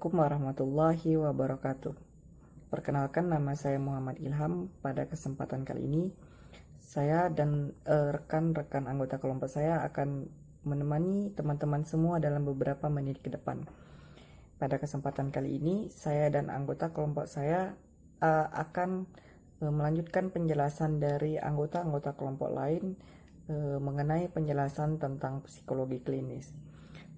Assalamualaikum warahmatullahi wabarakatuh. Perkenalkan, nama saya Muhammad Ilham. Pada kesempatan kali ini, saya dan rekan-rekan anggota kelompok saya akan menemani teman-teman semua dalam beberapa menit ke depan. Pada kesempatan kali ini, saya dan anggota kelompok saya akan melanjutkan penjelasan dari anggota-anggota kelompok lain mengenai penjelasan tentang psikologi klinis.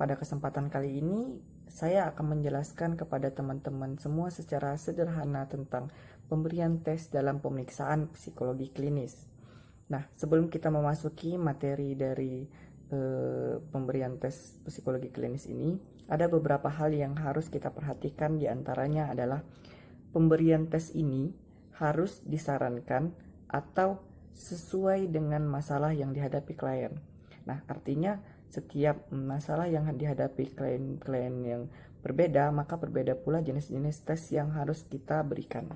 Pada kesempatan kali ini, saya akan menjelaskan kepada teman-teman semua secara sederhana tentang pemberian tes dalam pemeriksaan psikologi klinis. Nah, sebelum kita memasuki materi dari pemberian tes psikologi klinis ini, ada beberapa hal yang harus kita perhatikan. Di antaranya adalah pemberian tes ini harus disarankan atau sesuai dengan masalah yang dihadapi klien. Nah, artinya setiap masalah yang dihadapi klien-klien yang berbeda, maka berbeda pula jenis-jenis tes yang harus kita berikan.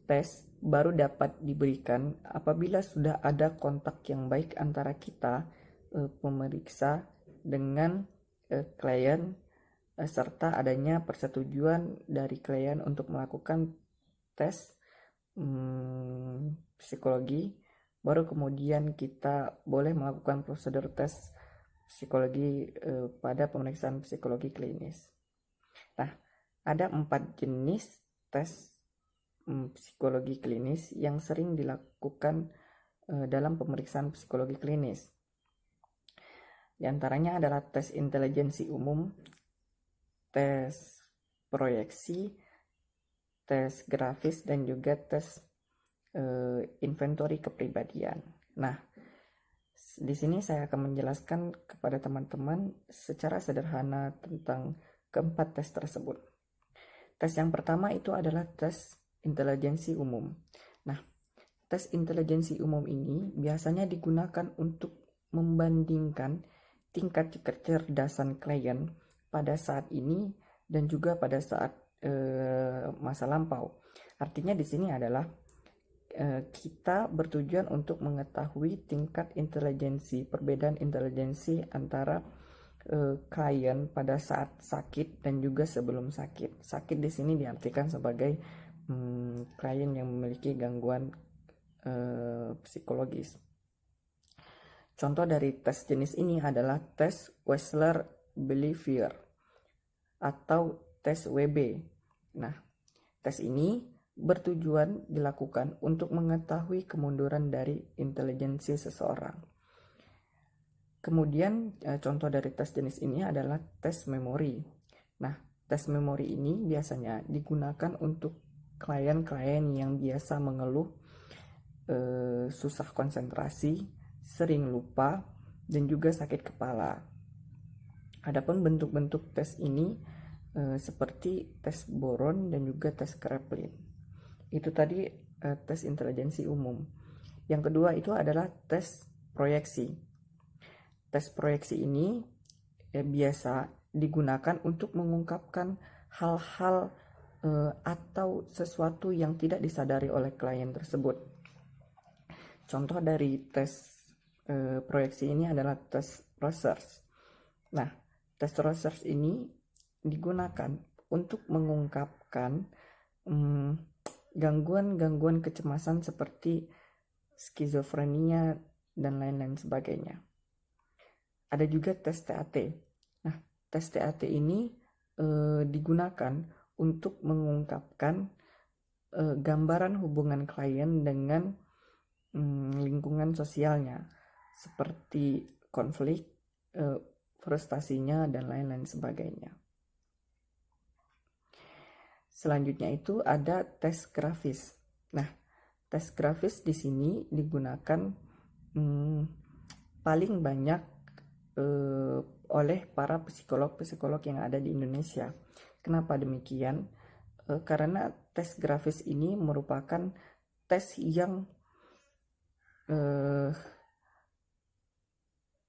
Tes baru dapat diberikan apabila sudah ada kontak yang baik antara kita, pemeriksa, dengan klien, serta adanya persetujuan dari klien untuk melakukan tes psikologi. Baru kemudian kita boleh melakukan prosedur tes psikologi pada pemeriksaan psikologi klinis. Nah, ada 4 jenis tes psikologi klinis yang sering dilakukan dalam pemeriksaan psikologi klinis. Di antaranya adalah tes intelijensi umum, tes proyeksi, tes grafis, dan juga tes inventory kepribadian. Nah, di sini saya akan menjelaskan kepada teman-teman secara sederhana tentang keempat tes tersebut. Tes yang pertama itu adalah tes intelijensi umum. Nah, tes intelijensi umum ini biasanya digunakan untuk membandingkan tingkat kecerdasan klien pada saat ini dan juga pada saat masa lampau. Artinya di sini adalah kita bertujuan untuk mengetahui tingkat intelijensi, perbedaan intelijensi antara klien pada saat sakit dan juga sebelum sakit. Sakit di sini diartikan sebagai klien yang memiliki gangguan psikologis. Contoh dari tes jenis ini adalah tes Wechsler Behavior atau tes WB. Nah, tes ini bertujuan dilakukan untuk mengetahui kemunduran dari intelijensi seseorang. Kemudian contoh dari tes jenis ini adalah tes memori. Nah, tes memori ini biasanya digunakan untuk klien-klien yang biasa mengeluh susah konsentrasi, sering lupa, dan juga sakit kepala. Adapun bentuk-bentuk tes ini seperti tes Boron dan juga tes Kraepelin. Itu tadi tes intelijensi umum. Yang kedua itu adalah tes proyeksi. Tes proyeksi ini biasa digunakan untuk mengungkapkan hal-hal atau sesuatu yang tidak disadari oleh klien tersebut. Contoh dari tes proyeksi ini adalah tes Rorschach. Nah, tes Rorschach ini digunakan untuk mengungkapkan gangguan-gangguan kecemasan seperti skizofrenia dan lain-lain sebagainya. Ada juga tes TAT. Nah, tes TAT ini digunakan untuk mengungkapkan gambaran hubungan klien dengan lingkungan sosialnya, seperti konflik, frustasinya, dan lain-lain sebagainya. Selanjutnya itu ada tes grafis. Nah, tes grafis di sini digunakan paling banyak oleh para psikolog-psikolog yang ada di Indonesia. Kenapa demikian? Karena tes grafis ini merupakan tes yang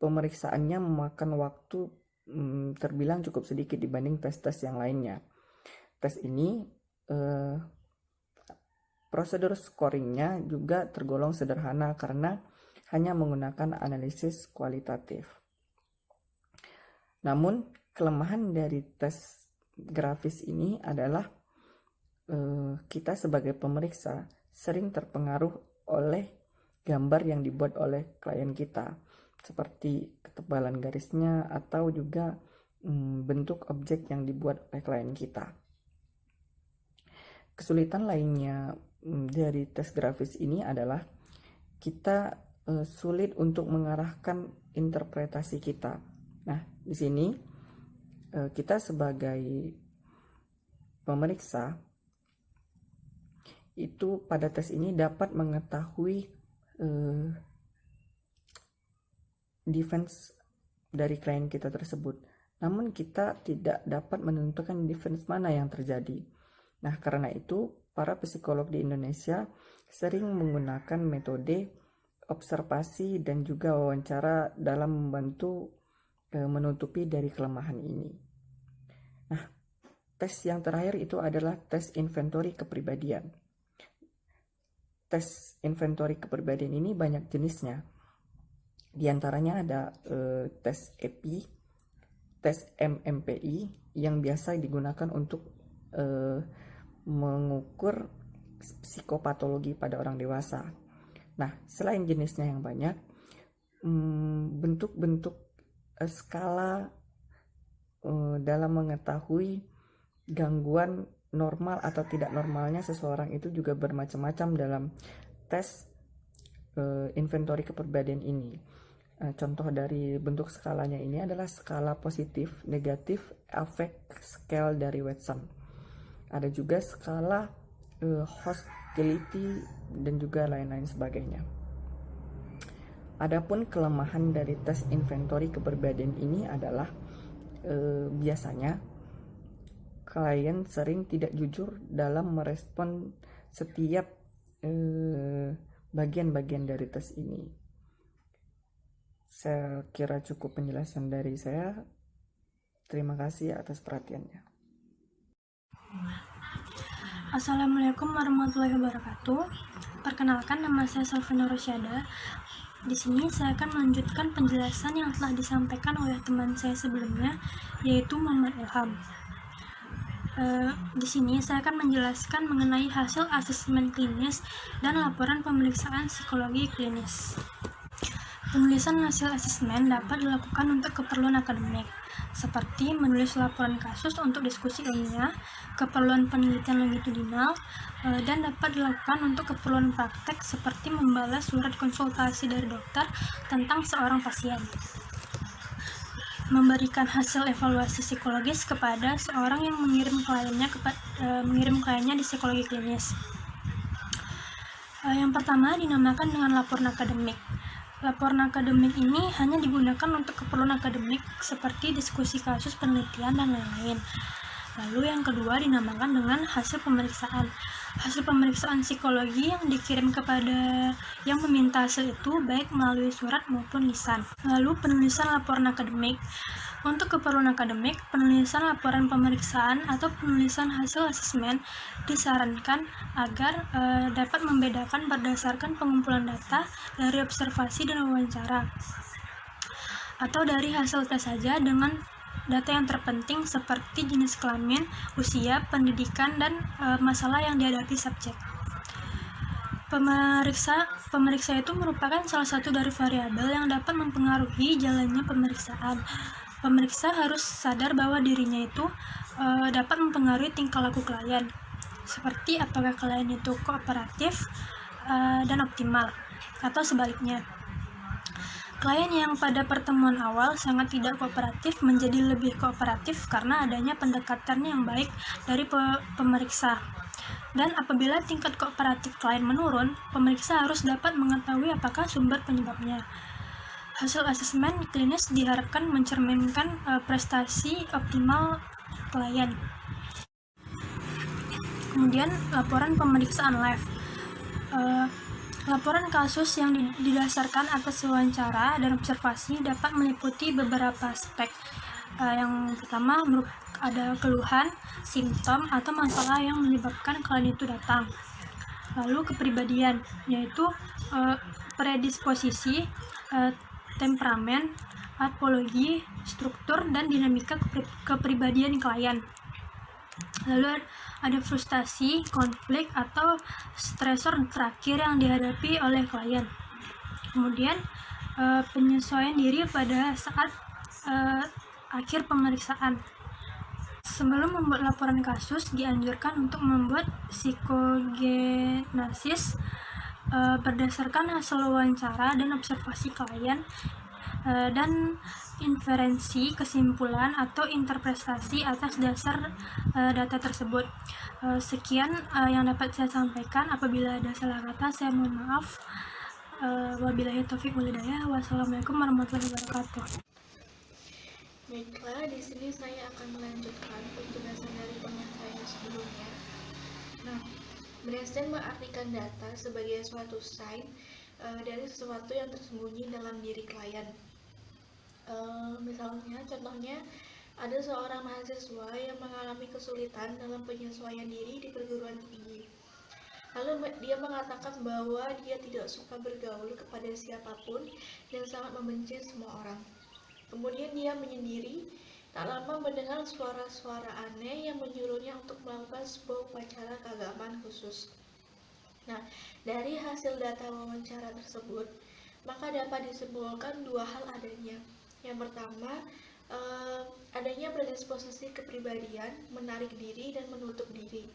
pemeriksaannya memakan waktu terbilang cukup sedikit dibanding tes-tes yang lainnya. Tes ini prosedur scoringnya juga tergolong sederhana karena hanya menggunakan analisis kualitatif. Namun kelemahan dari tes grafis ini adalah kita sebagai pemeriksa sering terpengaruh oleh gambar yang dibuat oleh klien kita, seperti ketebalan garisnya atau juga bentuk objek yang dibuat oleh klien kita. Kesulitan lainnya dari tes grafis ini adalah kita sulit untuk mengarahkan interpretasi kita. Nah, di sini kita sebagai pemeriksa itu pada tes ini dapat mengetahui defense dari klien kita tersebut. Namun kita tidak dapat menentukan defense mana yang terjadi. Nah, karena itu para psikolog di Indonesia sering menggunakan metode observasi dan juga wawancara dalam membantu menutupi dari kelemahan ini. Nah, tes yang terakhir itu adalah tes inventory kepribadian. Tes inventory kepribadian ini banyak jenisnya. Di antaranya ada tes EPI, tes MMPI yang biasa digunakan untuk mengukur psikopatologi pada orang dewasa. Nah, selain jenisnya yang banyak, bentuk-bentuk skala dalam mengetahui gangguan normal atau tidak normalnya seseorang itu juga bermacam-macam dalam tes inventory kepribadian ini. Contoh dari bentuk skalanya ini adalah skala positif, negatif, affect scale dari Watson. Ada juga skala hostility dan juga lain-lain sebagainya. Adapun kelemahan dari tes inventory kepribadian ini adalah biasanya klien sering tidak jujur dalam merespon setiap bagian-bagian dari tes ini. Saya kira cukup penjelasan dari saya. Terima kasih atas perhatiannya. Assalamualaikum warahmatullahi wabarakatuh. Perkenalkan, nama saya Salvina Rosyada. Di sini saya akan melanjutkan penjelasan yang telah disampaikan oleh teman saya sebelumnya, yaitu Muhammad Ilham. Di sini saya akan menjelaskan mengenai hasil asesmen klinis dan laporan pemeriksaan psikologi klinis. Penulisan hasil asesmen dapat dilakukan untuk keperluan akademik, seperti menulis laporan kasus untuk diskusi ilmiah, keperluan penelitian longitudinal, dan dapat dilakukan untuk keperluan praktek seperti membalas surat konsultasi dari dokter tentang seorang pasien. Memberikan hasil evaluasi psikologis kepada seorang yang mengirim kliennya di psikologi klinis. Yang pertama dinamakan dengan laporan akademik. Laporan akademik ini hanya digunakan untuk keperluan akademik seperti diskusi kasus penelitian dan lain-lain. Lalu yang kedua dinamakan dengan hasil pemeriksaan. Hasil pemeriksaan psikologi yang dikirim kepada yang meminta hasil itu baik melalui surat maupun lisan. Lalu penulisan laporan akademik. Untuk keperluan akademik, penulisan laporan pemeriksaan atau penulisan hasil asesmen disarankan agar dapat membedakan berdasarkan pengumpulan data dari observasi dan wawancara, atau dari hasil tes saja dengan data yang terpenting seperti jenis kelamin, usia, pendidikan, dan masalah yang dihadapi subjek. Pemeriksa itu merupakan salah satu dari variabel yang dapat mempengaruhi jalannya pemeriksaan. Pemeriksa harus sadar bahwa dirinya itu dapat mempengaruhi tingkah laku klien, seperti apakah klien itu kooperatif dan optimal, atau sebaliknya. Klien yang pada pertemuan awal sangat tidak kooperatif menjadi lebih kooperatif karena adanya pendekatan yang baik dari pemeriksa. Dan apabila tingkat kooperatif klien menurun, pemeriksa harus dapat mengetahui apakah sumber penyebabnya. Hasil asesmen klinis diharapkan mencerminkan prestasi optimal klien. Kemudian laporan pemeriksaan live. Laporan kasus yang didasarkan atas wawancara dan observasi dapat meliputi beberapa aspek. Yang pertama ada keluhan, simptom, atau masalah yang menyebabkan klien itu datang. Lalu kepribadian, yaitu predisposisi, temperamen, apologi, struktur, dan dinamika kepribadian klien. Lalu ada frustasi, konflik, atau stresor terakhir yang dihadapi oleh klien. Kemudian penyesuaian diri pada saat akhir pemeriksaan. Sebelum membuat laporan kasus, dianjurkan untuk membuat psikogenesis berdasarkan hasil wawancara dan observasi klien, dan inferensi, kesimpulan, atau interpretasi atas dasar data tersebut. Sekian yang dapat saya sampaikan. Apabila ada salah kata, saya mohon maaf. Wabillahi taufiq wal hidayah. Wassalamualaikum warahmatullahi wabarakatuh. Baiklah, di sini saya akan melanjutkan penjelasan dari penyampaian sebelumnya. Nah, Bernstein mengartikan data sebagai suatu sign dari sesuatu yang tersembunyi dalam diri klien. Misalnya, contohnya, ada seorang mahasiswa yang mengalami kesulitan dalam penyesuaian diri di perguruan tinggi. Lalu dia mengatakan bahwa dia tidak suka bergaul kepada siapapun dan sangat membenci semua orang. Kemudian dia menyendiri, tak lama mendengar suara-suara aneh yang menyuruhnya untuk melakukan sebuah upacara keagamaan khusus. Nah, dari hasil data wawancara tersebut, maka dapat disimpulkan dua hal adanya. Yang pertama, adanya predisposisi kepribadian, menarik diri dan menutup diri.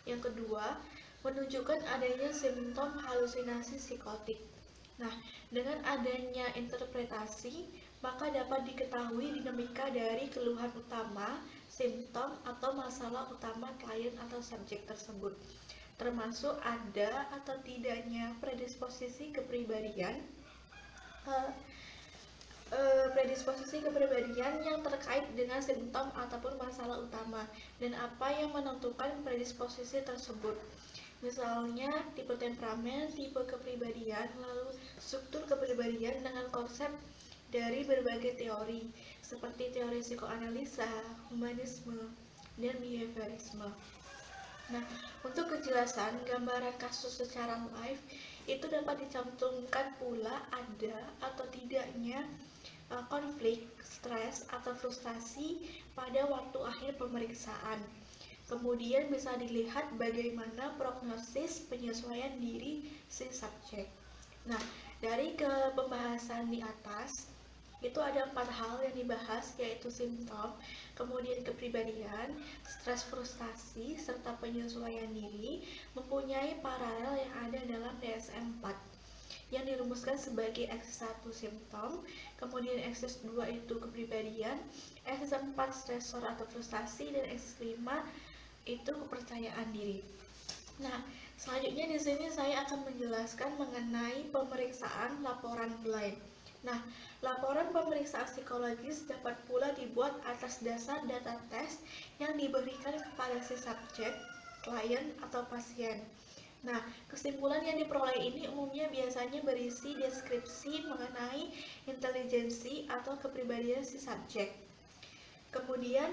Yang kedua, menunjukkan adanya simptom halusinasi psikotik. Nah, dengan adanya interpretasi, maka dapat diketahui dinamika dari keluhan utama, simptom, atau masalah utama klien atau subjek tersebut, termasuk ada atau tidaknya predisposisi kepribadian yang terkait dengan simptom ataupun masalah utama, dan apa yang menentukan predisposisi tersebut. Misalnya tipe temperamen, tipe kepribadian, lalu struktur kepribadian dengan konsep dari berbagai teori seperti teori psikoanalisa, humanisme, dan behaviorisme. Nah, untuk kejelasan gambaran kasus secara live itu dapat dicantumkan pula ada atau tidaknya konflik, stres, atau frustasi pada waktu akhir pemeriksaan. Kemudian bisa dilihat bagaimana prognosis penyesuaian diri si subjek. Nah, dari pembahasan di atas, itu ada 4 hal yang dibahas, yaitu simptom, kemudian kepribadian, stres, frustasi, serta penyesuaian diri, mempunyai paralel yang ada dalam DSM-4 yang dirumuskan sebagai X1 simptom, kemudian X2 itu kepribadian, X4 stresor atau frustasi, dan X5 itu kepercayaan diri. Nah, selanjutnya di sini saya akan menjelaskan mengenai pemeriksaan laporan blind. Nah, laporan pemeriksaan psikologis dapat pula dibuat atas dasar data tes yang diberikan kepada si subjek, klien, atau pasien. Nah, kesimpulan yang diperoleh ini umumnya biasanya berisi deskripsi mengenai intelijensi atau kepribadian si subjek. Kemudian,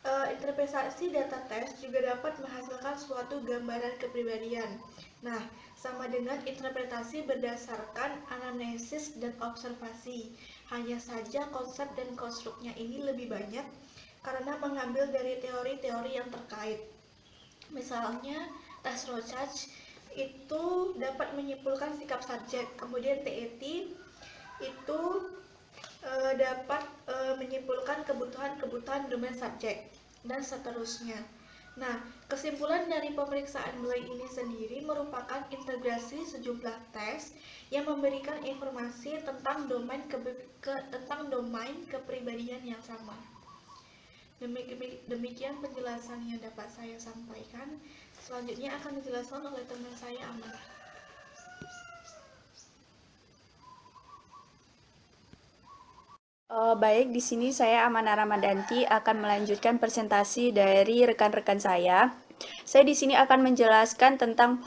interpretasi data tes juga dapat menghasilkan suatu gambaran kepribadian. Nah, sama dengan interpretasi berdasarkan anamnesis dan observasi. Hanya saja konsep dan konstruknya ini lebih banyak karena mengambil dari teori-teori yang terkait. Misalnya, tes Rorschach itu dapat menyimpulkan sikap subjek, kemudian TET itu dapat menyimpulkan kebutuhan domain subjek, dan seterusnya. Nah, kesimpulan dari pemeriksaan blind ini sendiri merupakan integrasi sejumlah tes yang memberikan informasi tentang domain kepribadian yang sama. Demikian penjelasan yang dapat saya sampaikan. Selanjutnya akan dijelaskan oleh teman saya, Aman. Baik, di sini saya Amana Ramadanti akan melanjutkan presentasi dari rekan-rekan saya. Saya di sini akan menjelaskan tentang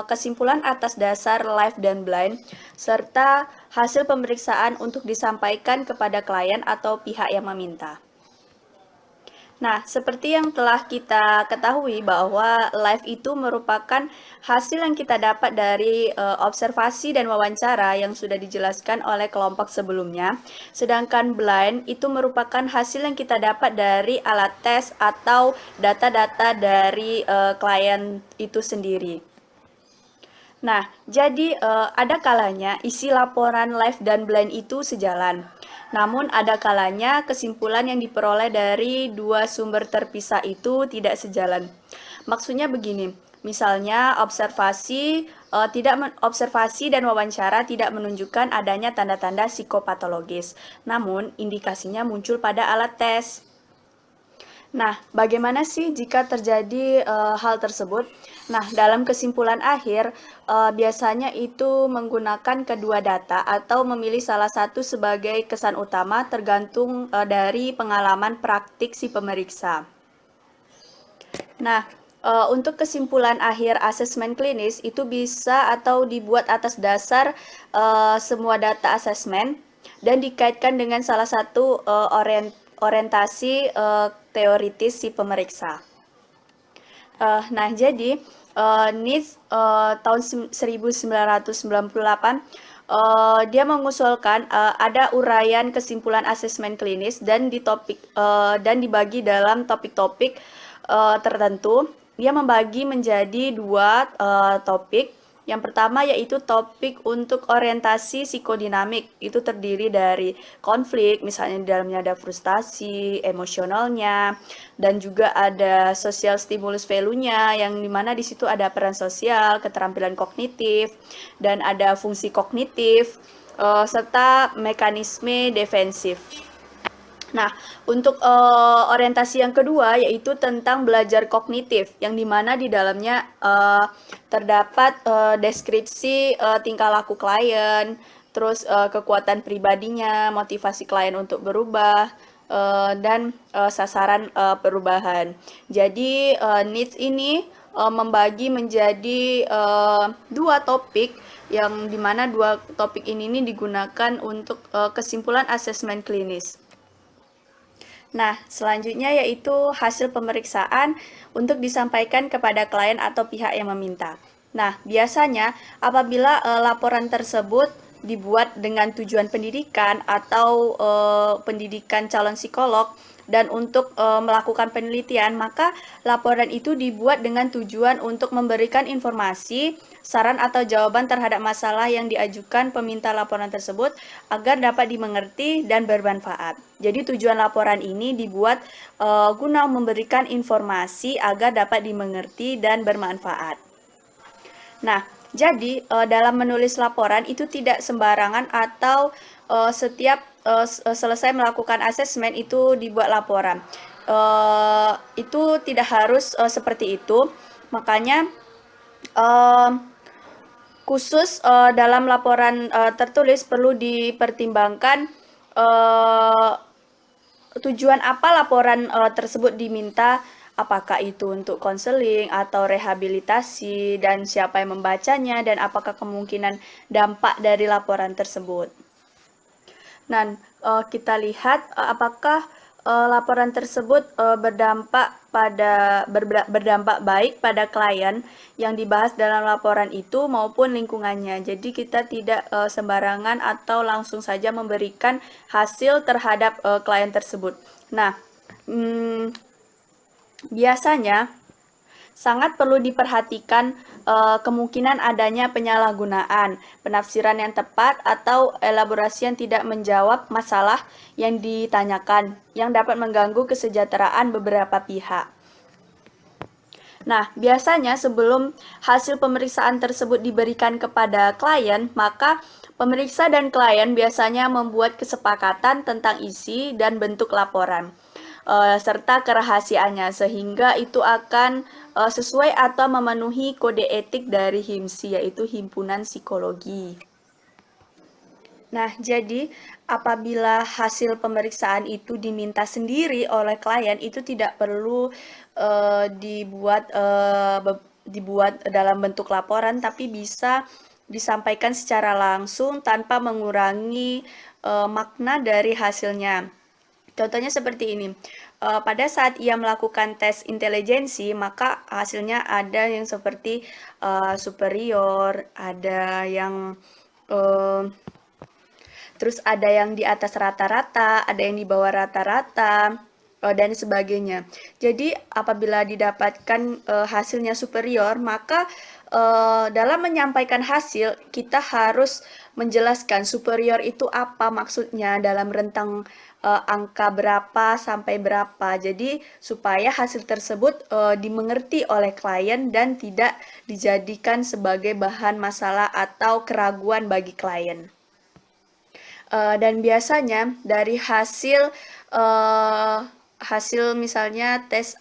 kesimpulan atas dasar live dan blind, serta hasil pemeriksaan untuk disampaikan kepada klien atau pihak yang meminta. Nah, seperti yang telah kita ketahui bahwa live itu merupakan hasil yang kita dapat dari observasi dan wawancara yang sudah dijelaskan oleh kelompok sebelumnya. Sedangkan blind itu merupakan hasil yang kita dapat dari alat tes atau data-data dari klien itu sendiri. Nah, jadi ada kalanya isi laporan live dan blind itu sejalan. Namun ada kalanya kesimpulan yang diperoleh dari dua sumber terpisah itu tidak sejalan. Maksudnya begini, misalnya observasi dan wawancara tidak menunjukkan adanya tanda-tanda psikopatologis. Namun indikasinya muncul pada alat tes. Nah, bagaimana sih jika terjadi hal tersebut? Nah, dalam kesimpulan akhir, biasanya itu menggunakan kedua data atau memilih salah satu sebagai kesan utama tergantung dari pengalaman praktik si pemeriksa. Nah, untuk kesimpulan akhir asesmen klinis itu bisa atau dibuat atas dasar semua data asesmen dan dikaitkan dengan salah satu orientasi teoritis si pemeriksa. Nah, jadi NIST tahun 1998 dia mengusulkan ada uraian kesimpulan asesmen klinis dan dibagi dalam topik-topik tertentu. Dia membagi menjadi dua topik. Yang pertama yaitu topik untuk orientasi psikodinamik. Itu terdiri dari konflik, misalnya di dalamnya ada frustasi, emosionalnya, dan juga ada social stimulus value-nya, yang dimana di situ ada peran sosial, keterampilan kognitif, dan ada fungsi kognitif, serta mekanisme defensif. Nah, untuk orientasi yang kedua yaitu tentang belajar kognitif, yang dimana di dalamnya terdapat deskripsi tingkah laku klien, terus kekuatan pribadinya, motivasi klien untuk berubah, dan sasaran perubahan. Jadi needs ini membagi menjadi dua topik, yang dimana dua topik ini digunakan untuk kesimpulan asesmen klinis. Nah, selanjutnya yaitu hasil pemeriksaan untuk disampaikan kepada klien atau pihak yang meminta. Nah, biasanya apabila laporan tersebut dibuat dengan tujuan pendidikan atau pendidikan calon psikolog dan untuk melakukan penelitian, maka laporan itu dibuat dengan tujuan untuk memberikan informasi, saran atau jawaban terhadap masalah yang diajukan peminta laporan tersebut agar dapat dimengerti dan bermanfaat. Jadi tujuan laporan ini dibuat guna memberikan informasi agar dapat dimengerti dan bermanfaat. Nah, jadi dalam menulis laporan itu tidak sembarangan atau setiap selesai melakukan asesmen itu dibuat laporan. Itu tidak harus seperti itu. Makanya khusus dalam laporan tertulis perlu dipertimbangkan tujuan apa laporan tersebut diminta, apakah itu untuk konseling atau rehabilitasi, dan siapa yang membacanya, dan apakah kemungkinan dampak dari laporan tersebut. Nah, kita lihat apakah laporan tersebut berdampak baik pada klien yang dibahas dalam laporan itu maupun lingkungannya. Jadi kita tidak sembarangan atau langsung saja memberikan hasil terhadap klien tersebut. Nah, biasanya sangat perlu diperhatikan kemungkinan adanya penyalahgunaan, penafsiran yang tepat, atau elaborasi yang tidak menjawab masalah yang ditanyakan, yang dapat mengganggu kesejahteraan beberapa pihak. Nah, biasanya sebelum hasil pemeriksaan tersebut diberikan kepada klien, maka pemeriksa dan klien biasanya membuat kesepakatan tentang isi dan bentuk laporan, serta kerahasiaannya, sehingga itu akan sesuai atau memenuhi kode etik dari HIMSI, yaitu Himpunan Psikologi. Nah, jadi apabila hasil pemeriksaan itu diminta sendiri oleh klien, itu tidak perlu dibuat dalam bentuk laporan, tapi bisa disampaikan secara langsung tanpa mengurangi makna dari hasilnya. Contohnya seperti ini. pada saat ia melakukan tes intelijensi, maka hasilnya ada yang seperti superior, ada yang terus ada yang di atas rata-rata, ada yang di bawah rata-rata, dan sebagainya. Jadi apabila didapatkan hasilnya superior, maka dalam menyampaikan hasil kita harus menjelaskan superior itu apa maksudnya dalam rentang angka berapa sampai berapa. Jadi supaya hasil tersebut dimengerti oleh klien dan tidak dijadikan sebagai bahan masalah atau keraguan bagi klien. Dan biasanya dari hasil misalnya tes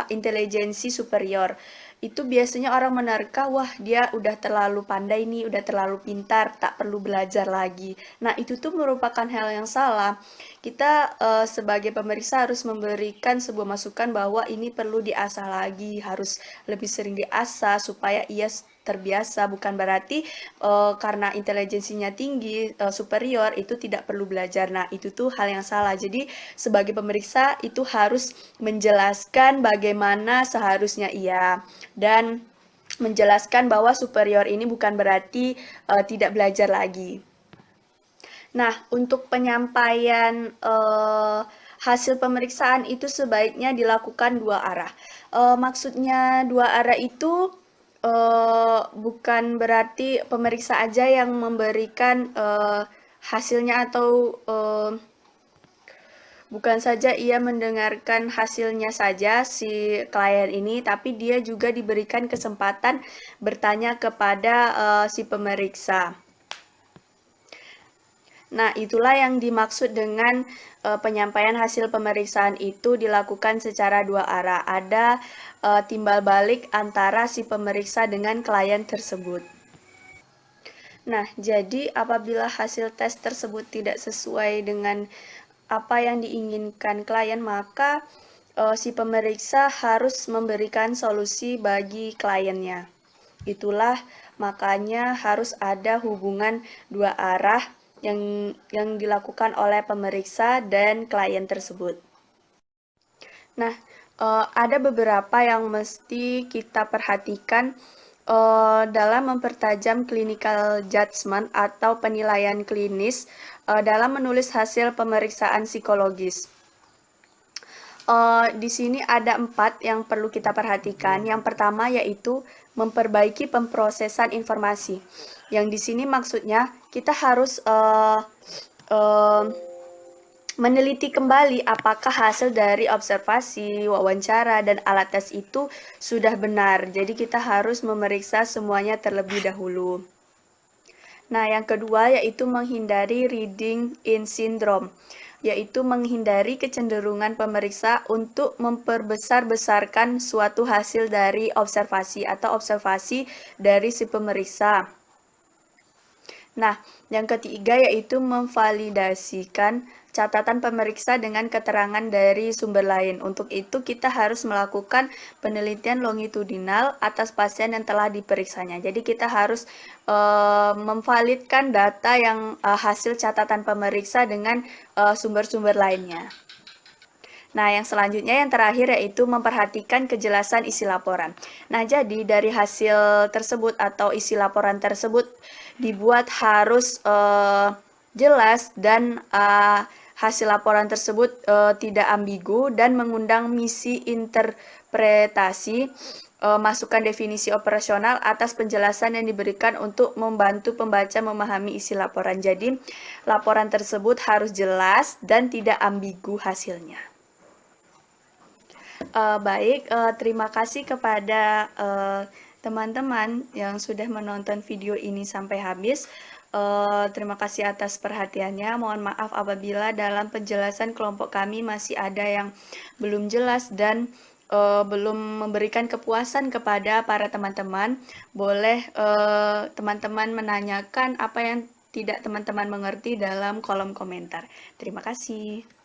intelijensi superior itu biasanya orang menerka, wah dia udah terlalu pandai nih, udah terlalu pintar, tak perlu belajar lagi. Nah itu tuh merupakan hal yang salah. Kita sebagai pemeriksa harus memberikan sebuah masukan bahwa ini perlu diasah lagi, harus lebih sering diasah supaya ia terbiasa. Bukan berarti karena intelijensinya tinggi, superior, itu tidak perlu belajar. Nah itu tuh hal yang salah. Jadi sebagai pemeriksa itu harus menjelaskan bagaimana seharusnya ia, dan menjelaskan bahwa superior ini bukan berarti tidak belajar lagi. Nah, untuk penyampaian hasil pemeriksaan itu sebaiknya dilakukan dua arah. Maksudnya dua arah itu bukan berarti pemeriksa aja yang memberikan hasilnya atau bukan saja ia mendengarkan hasilnya saja si klien ini, tapi dia juga diberikan kesempatan bertanya kepada si pemeriksa. Nah, itulah yang dimaksud dengan penyampaian hasil pemeriksaan itu dilakukan secara dua arah. Ada timbal balik antara si pemeriksa dengan klien tersebut. Nah, jadi apabila hasil tes tersebut tidak sesuai dengan apa yang diinginkan klien, maka si pemeriksa harus memberikan solusi bagi kliennya. Itulah makanya harus ada hubungan dua arah yang dilakukan oleh pemeriksa dan klien tersebut. Nah, ada beberapa yang mesti kita perhatikan dalam mempertajam clinical judgment atau penilaian klinis dalam menulis hasil pemeriksaan psikologis. Di sini ada 4 yang perlu kita perhatikan. Yang pertama yaitu memperbaiki pemrosesan informasi. Yang di sini maksudnya kita harus meneliti kembali apakah hasil dari observasi, wawancara, dan alat tes itu sudah benar. Jadi kita harus memeriksa semuanya terlebih dahulu. Nah, yang kedua yaitu menghindari reading in syndrome, yaitu menghindari kecenderungan pemeriksa untuk memperbesar-besarkan suatu hasil dari observasi atau observasi dari si pemeriksa. Nah, yang ketiga yaitu memvalidasikan catatan pemeriksa dengan keterangan dari sumber lain. Untuk itu kita harus melakukan penelitian longitudinal atas pasien yang telah diperiksanya. Jadi kita harus memvalidkan data yang hasil catatan pemeriksa dengan sumber-sumber lainnya. Nah, yang selanjutnya yang terakhir yaitu memperhatikan kejelasan isi laporan. Nah, jadi dari hasil tersebut atau isi laporan tersebut dibuat harus jelas dan hasil laporan tersebut tidak ambigu dan mengundang misi interpretasi, masukan definisi operasional atas penjelasan yang diberikan untuk membantu pembaca memahami isi laporan. Jadi, laporan tersebut harus jelas dan tidak ambigu hasilnya. Baik, terima kasih kepada teman-teman yang sudah menonton video ini sampai habis. Terima kasih atas perhatiannya. Mohon maaf apabila dalam penjelasan kelompok kami masih ada yang belum jelas dan belum memberikan kepuasan kepada para teman-teman. Boleh teman-teman menanyakan apa yang tidak teman-teman mengerti dalam kolom komentar. Terima kasih.